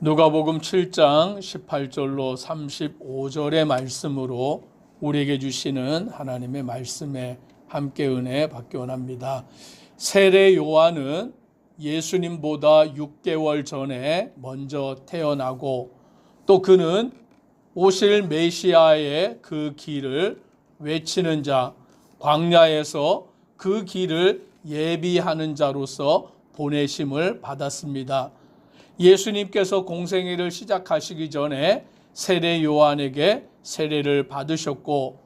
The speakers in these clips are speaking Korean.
누가복음 7장 18절로 35절의 말씀으로 우리에게 주시는 하나님의 말씀에 함께 은혜 받기 원합니다. 세례 요한은 예수님보다 6개월 전에 먼저 태어나고 또 그는 오실 메시아의 그 길을 외치는 자, 광야에서 그 길을 예비하는 자로서 보내심을 받았습니다. 예수님께서 공생애를 시작하시기 전에 세례 요한에게 세례를 받으셨고,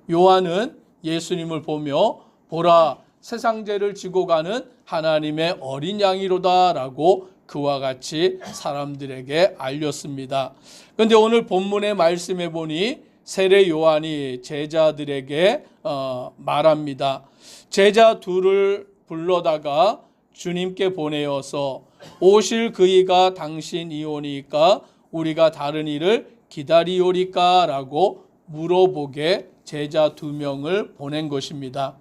요한은 예수님을 보며 보라, 세상 죄를 지고 가는 하나님의 어린 양이로다 라고 그와 같이 사람들에게 알렸습니다. 그런데 오늘 본문의 말씀에 보니 세례 요한이 제자들에게 말합니다. 제자 둘을 불러다가 주님께 보내어서 오실 그이가 당신이오니까 우리가 다른 이를 기다리오리까 라고 물어보게 제자 2명을 보낸 것입니다.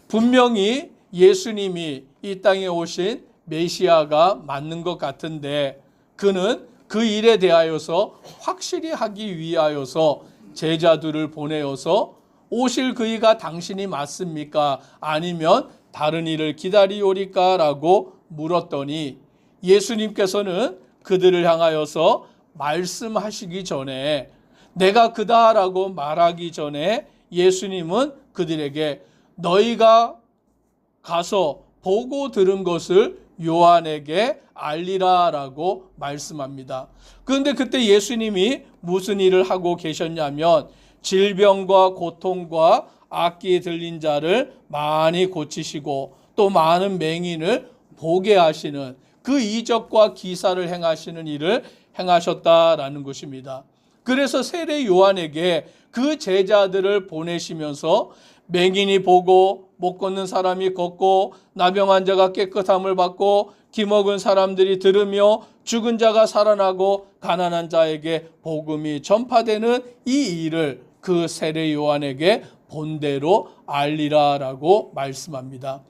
분명히 예수님이 이 땅에 오신 메시아가 맞는 것 같은데 그는 그 일에 대하여서 확실히 하기 위하여서 제자들을 보내어서 오실 그이가 당신이 맞습니까? 아니면 다른 이를 기다리오리까? 라고 물었더니 예수님께서는 그들을 향하여서 말씀하시기 전에 내가 그다라고 말하기 전에 예수님은 그들에게 너희가 가서 보고 들은 것을 요한에게 알리라라고 말씀합니다. 그런데 그때 예수님이 무슨 일을 하고 계셨냐면 질병과 고통과 악기에 들린 자를 많이 고치시고 또 많은 맹인을 보게 하시는 그 이적과 기사를 행하시는 일을 행하셨다라는 것입니다. 그래서 세례 요한에게 그 제자들을 보내시면서 맹인이 보고 못 걷는 사람이 걷고 나병 환자가 깨끗함을 받고 기먹은 사람들이 들으며 죽은 자가 살아나고 가난한 자에게 복음이 전파되는 이 일을 그 세례 요한에게 본대로 알리라라고 말씀합니다.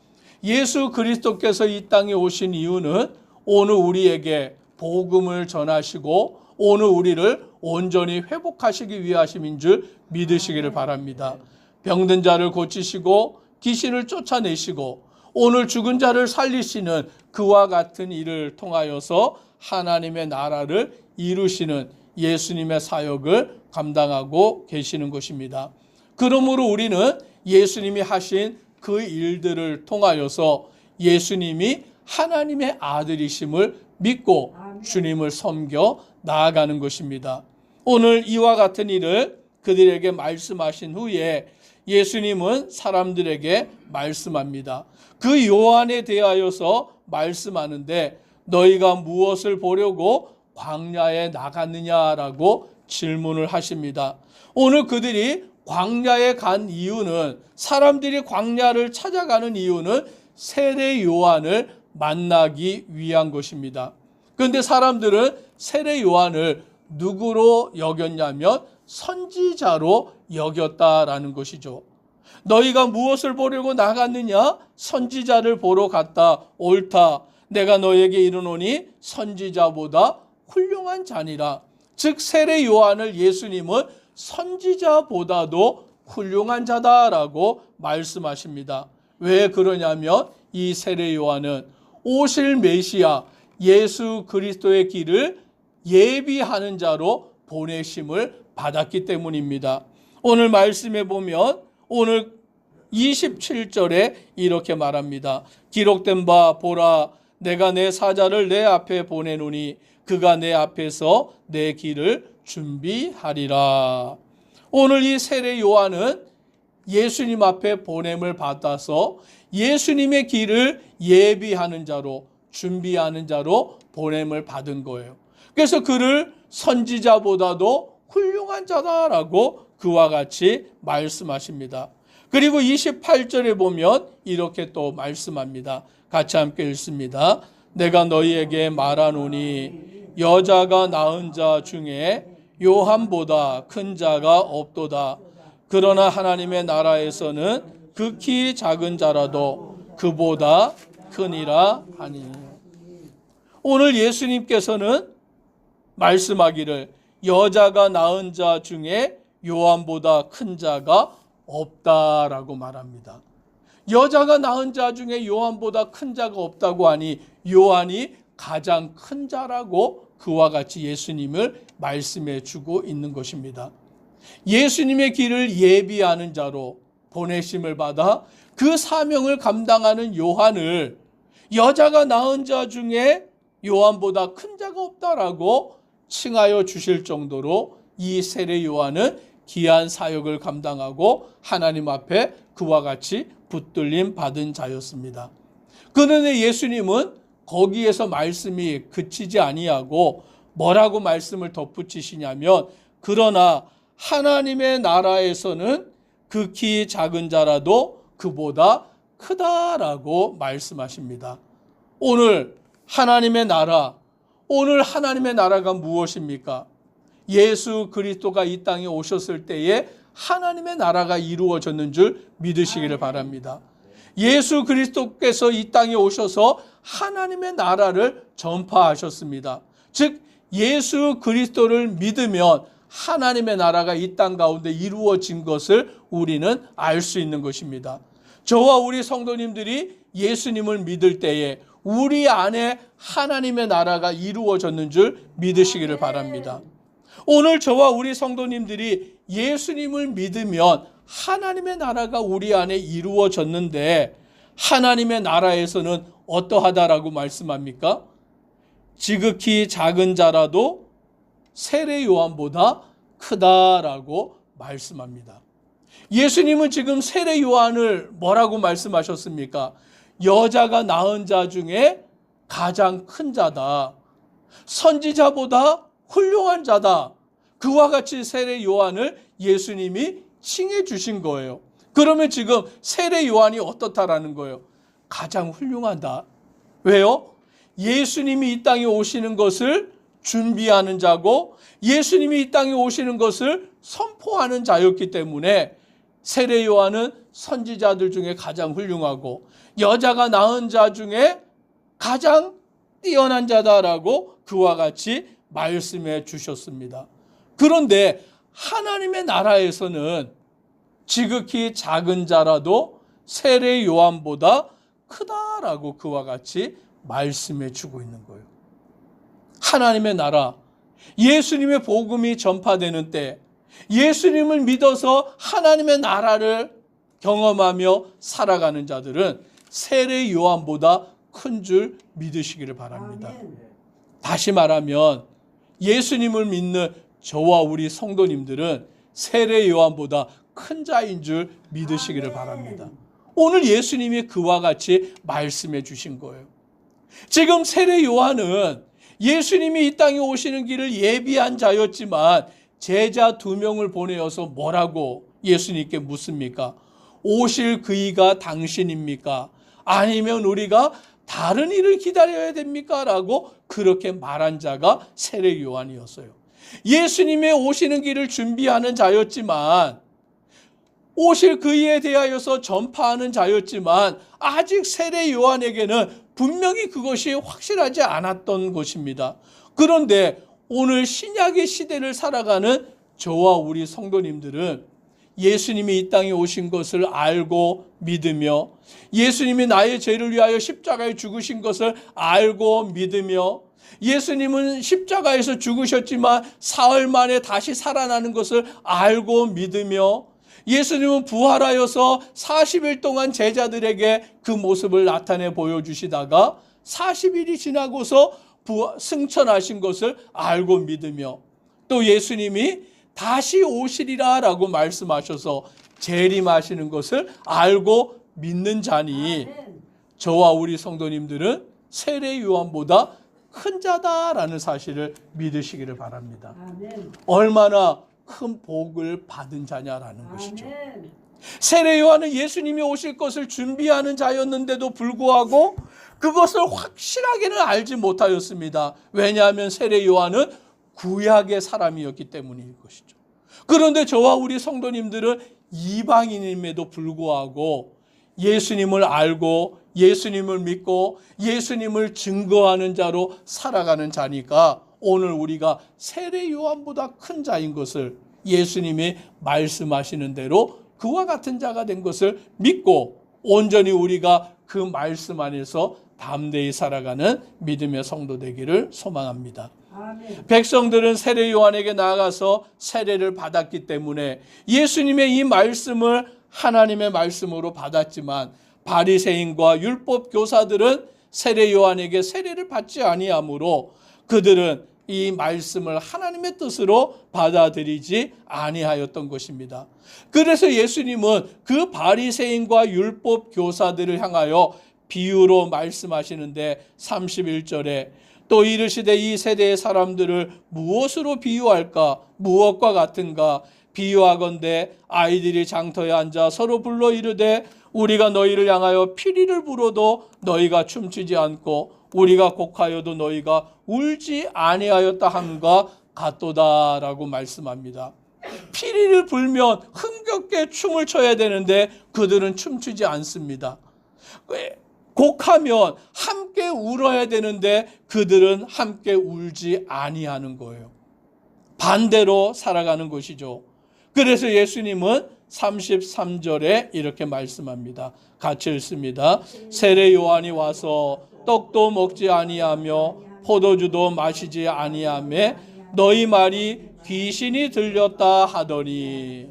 예수 그리스도께서 이 땅에 오신 이유는 오늘 우리에게 복음을 전하시고 오늘 우리를 온전히 회복하시기 위하심인 줄 믿으시기를 바랍니다. 병든 자를 고치시고 귀신을 쫓아내시고 오늘 죽은 자를 살리시는 그와 같은 일을 통하여서 하나님의 나라를 이루시는 예수님의 사역을 감당하고 계시는 것입니다. 그러므로 우리는 예수님이 하신 그 일들을 통하여서 예수님이 하나님의 아들이심을 믿고 주님을 섬겨 나아가는 것입니다. 오늘 이와 같은 일을 그들에게 말씀하신 후에 예수님은 사람들에게 말씀합니다. 그 요한에 대하여서 말씀하는데 너희가 무엇을 보려고 광야에 나갔느냐라고 질문을 하십니다. 오늘 그들이 광야에 간 이유는 사람들이 광야를 찾아가는 이유는 세례 요한을 만나기 위한 것입니다. 그런데 사람들은 세례 요한을 누구로 여겼냐면 선지자로 여겼다라는 것이죠. 너희가 무엇을 보려고 나갔느냐? 선지자를 보러 갔다. 옳다. 내가 너에게 이르노니 선지자보다 훌륭한 자니라. 즉 세례 요한을 예수님은 선지자보다도 훌륭한 자다라고 말씀하십니다. 왜 그러냐면 이 세례 요한은 오실 메시아 예수 그리스도의 길을 예비하는 자로 보내심을 받았기 때문입니다. 오늘 말씀에 보면 오늘 27절에 이렇게 말합니다. 기록된 바 보라 내가 내 사자를 내 앞에 보내노니 그가 내 앞에서 내 길을 준비하리라. 오늘 이 세례 요한은 예수님 앞에 보냄을 받아서 예수님의 길을 예비하는 자로 준비하는 자로 보냄을 받은 거예요. 그래서 그를 선지자보다도 훌륭한 자다라고 그와 같이 말씀하십니다. 그리고 28절에 보면 이렇게 또 말씀합니다. 같이 함께 읽습니다. 내가 너희에게 말하노니 여자가 낳은 자 중에 요한보다 큰 자가 없도다. 그러나 하나님의 나라에서는 극히 작은 자라도 그보다 크니라 하니. 오늘 예수님께서는 말씀하기를 여자가 낳은 자 중에 요한보다 큰 자가 없다라고 말합니다. 여자가 낳은 자 중에 요한보다 큰 자가 없다고 하니 요한이 가장 큰 자라고 그와 같이 예수님을 말씀해 주고 있는 것입니다. 예수님의 길을 예비하는 자로 보내심을 받아 그 사명을 감당하는 요한을 여자가 낳은 자 중에 요한보다 큰 자가 없다라고 칭하여 주실 정도로 이 세례 요한은 귀한 사역을 감당하고 하나님 앞에 그와 같이 붙들림 받은 자였습니다. 그런데 예수님은 거기에서 말씀이 그치지 아니하고 뭐라고 말씀을 덧붙이시냐면 그러나 하나님의 나라에서는 극히 작은 자라도 그보다 크다라고 말씀하십니다. 오늘 하나님의 나라가 무엇입니까? 예수 그리스도가 이 땅에 오셨을 때에 하나님의 나라가 이루어졌는 줄 믿으시기를 바랍니다. 예수 그리스도께서 이 땅에 오셔서 하나님의 나라를 전파하셨습니다. 즉 예수 그리스도를 믿으면 하나님의 나라가 이 땅 가운데 이루어진 것을 우리는 알 수 있는 것입니다. 저와 우리 성도님들이 예수님을 믿을 때에 우리 안에 하나님의 나라가 이루어졌는 줄 믿으시기를 바랍니다. 오늘 저와 우리 성도님들이 예수님을 믿으면 하나님의 나라가 우리 안에 이루어졌는데 하나님의 나라에서는 어떠하다라고 말씀합니까? 지극히 작은 자라도 세례 요한보다 크다라고 말씀합니다. 예수님은 지금 세례 요한을 뭐라고 말씀하셨습니까? 여자가 낳은 자 중에 가장 큰 자다. 선지자보다 훌륭한 자다. 그와 같이 세례 요한을 예수님이 칭해 주신 거예요. 그러면 지금 세례 요한이 어떻다라는 거예요? 가장 훌륭하다. 왜요? 예수님이 이 땅에 오시는 것을 준비하는 자고 예수님이 이 땅에 오시는 것을 선포하는 자였기 때문에 세례 요한은 선지자들 중에 가장 훌륭하고 여자가 낳은 자 중에 가장 뛰어난 자다라고 그와 같이 말씀해 주셨습니다. 그런데 하나님의 나라에서는 지극히 작은 자라도 세례 요한보다 크다라고 그와 같이 말씀해 주고 있는 거예요. 하나님의 나라, 예수님의 복음이 전파되는 때 예수님을 믿어서 하나님의 나라를 경험하며 살아가는 자들은 세례 요한보다 큰 줄 믿으시기를 바랍니다. 다시 말하면 예수님을 믿는 저와 우리 성도님들은 세례 요한보다 큰 자인 줄 믿으시기를 바랍니다. 오늘 예수님이 그와 같이 말씀해 주신 거예요. 지금 세례 요한은 예수님이 이 땅에 오시는 길을 예비한 자였지만 제자 2명을 보내어서 뭐라고 예수님께 묻습니까? 오실 그이가 당신입니까? 아니면 우리가 다른 일을 기다려야 됩니까? 라고 그렇게 말한 자가 세례 요한이었어요. 예수님의 오시는 길을 준비하는 자였지만 오실 그이에 대하여서 전파하는 자였지만 아직 세례 요한에게는 분명히 그것이 확실하지 않았던 것입니다. 그런데 오늘 신약의 시대를 살아가는 저와 우리 성도님들은 예수님이 이 땅에 오신 것을 알고 믿으며 예수님이 나의 죄를 위하여 십자가에 죽으신 것을 알고 믿으며 예수님은 십자가에서 죽으셨지만 사흘 만에 다시 살아나는 것을 알고 믿으며 예수님은 부활하여서 40일 동안 제자들에게 그 모습을 나타내 보여주시다가 40일이 지나고서 승천하신 것을 알고 믿으며 또 예수님이 다시 오시리라 라고 말씀하셔서 재림하시는 것을 알고 믿는 자니 저와 우리 성도님들은 세례 요한보다 큰 자다라는 사실을 믿으시기를 바랍니다. 얼마나 큰 복을 받은 자냐라는 것이죠. 세례 요한은 예수님이 오실 것을 준비하는 자였는데도 불구하고 그것을 확실하게는 알지 못하였습니다. 왜냐하면 세례 요한은 구약의 사람이었기 때문인 것이죠. 그런데 저와 우리 성도님들은 이방인임에도 불구하고 예수님을 알고 예수님을 믿고 예수님을 증거하는 자로 살아가는 자니까 오늘 우리가 세례 요한보다 큰 자인 것을 예수님이 말씀하시는 대로 그와 같은 자가 된 것을 믿고 온전히 우리가 그 말씀 안에서 담대히 살아가는 믿음의 성도 되기를 소망합니다. 아멘. 백성들은 세례 요한에게 나아가서 세례를 받았기 때문에 예수님의 이 말씀을 하나님의 말씀으로 받았지만 바리새인과 율법 교사들은 세례 요한에게 세례를 받지 아니하므로 그들은 이 말씀을 하나님의 뜻으로 받아들이지 아니하였던 것입니다. 그래서 예수님은 그 바리새인과 율법 교사들을 향하여 비유로 말씀하시는데 31절에 또 이르시되 이 세대의 사람들을 무엇으로 비유할까? 무엇과 같은가? 비유하건대 아이들이 장터에 앉아 서로 불러 이르되 우리가 너희를 향하여 피리를 불어도 너희가 춤추지 않고 우리가 곡하여도 너희가 울지 아니하였다 함과 같도다라고 말씀합니다. 피리를 불면 흥겹게 춤을 춰야 되는데 그들은 춤추지 않습니다. 곡하면 함께 울어야 되는데 그들은 함께 울지 아니하는 거예요. 반대로 살아가는 것이죠. 그래서 예수님은 33절에 이렇게 말씀합니다. 같이 읽습니다. 세례 요한이 와서 떡도 먹지 아니하며 포도주도 마시지 아니하며 너희 말이 귀신이 들렸다 하더니,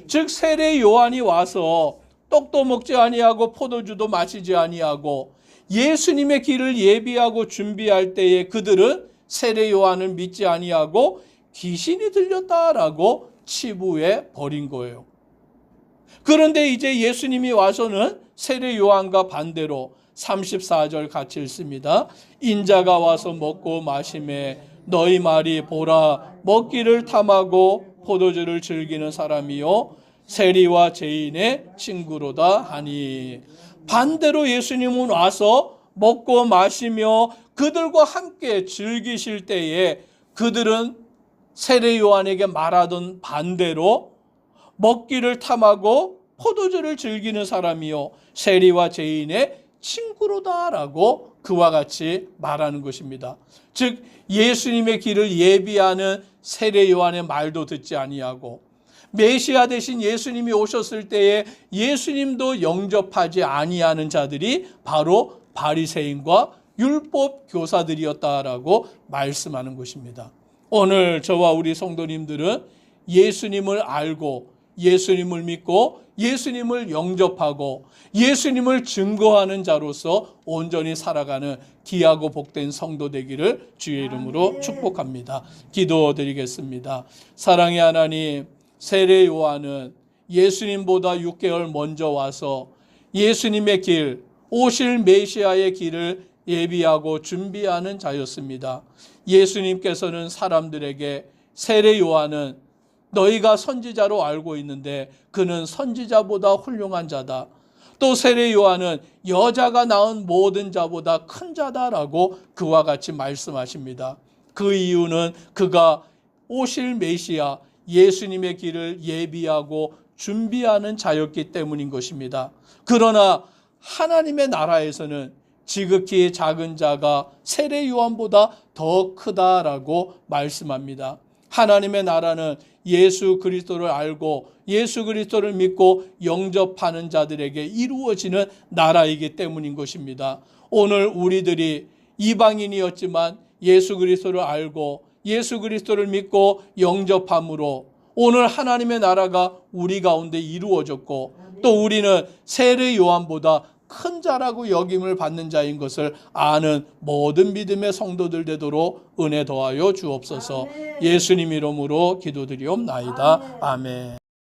즉 세례 요한이 와서 떡도 먹지 아니하고 포도주도 마시지 아니하고 예수님의 길을 예비하고 준비할 때에 그들은 세례 요한을 믿지 아니하고 귀신이 들렸다라고 치부해 버린 거예요. 그런데 이제 예수님이 와서는 세례 요한과 반대로 34절 같이 읽습니다. 인자가 와서 먹고 마시매 너희 말이 보라 먹기를 탐하고 포도주를 즐기는 사람이요 세리와 죄인의 친구로다 하니, 반대로 예수님은 와서 먹고 마시며 그들과 함께 즐기실 때에 그들은 세례 요한에게 말하던 반대로 먹기를 탐하고 포도주를 즐기는 사람이요 세리와 죄인의 친구로다라고 그와 같이 말하는 것입니다. 즉 예수님의 길을 예비하는 세례 요한의 말도 듣지 아니하고 메시아 대신 예수님이 오셨을 때에 예수님도 영접하지 아니하는 자들이 바로 바리새인과 율법 교사들이었다라고 말씀하는 것입니다. 오늘 저와 우리 성도님들은 예수님을 알고 예수님을 믿고 예수님을 영접하고 예수님을 증거하는 자로서 온전히 살아가는 귀하고 복된 성도 되기를 주의 이름으로 축복합니다. 기도드리겠습니다. 사랑의 하나님, 세례 요한은 예수님보다 6개월 먼저 와서 예수님의 길, 오실 메시아의 길을 예비하고 준비하는 자였습니다. 예수님께서는 사람들에게 세례 요한은 너희가 선지자로 알고 있는데 그는 선지자보다 훌륭한 자다. 또 세례 요한은 여자가 낳은 모든 자보다 큰 자다라고 그와 같이 말씀하십니다. 그 이유는 그가 오실 메시아 예수님의 길을 예비하고 준비하는 자였기 때문인 것입니다. 그러나 하나님의 나라에서는 지극히 작은 자가 세례 요한보다 더 크다라고 말씀합니다. 하나님의 나라는 예수 그리스도를 알고 예수 그리스도를 믿고 영접하는 자들에게 이루어지는 나라이기 때문인 것입니다. 오늘 우리들이 이방인이었지만 예수 그리스도를 알고 예수 그리스도를 믿고 영접함으로 오늘 하나님의 나라가 우리 가운데 이루어졌고 또 우리는 세례 요한보다 큰 자라고 여김을 받는 자인 것을 아는 모든 믿음의 성도들 되도록 은혜 더하여 주옵소서. 예수님 이름으로 기도드리옵나이다. 아멘.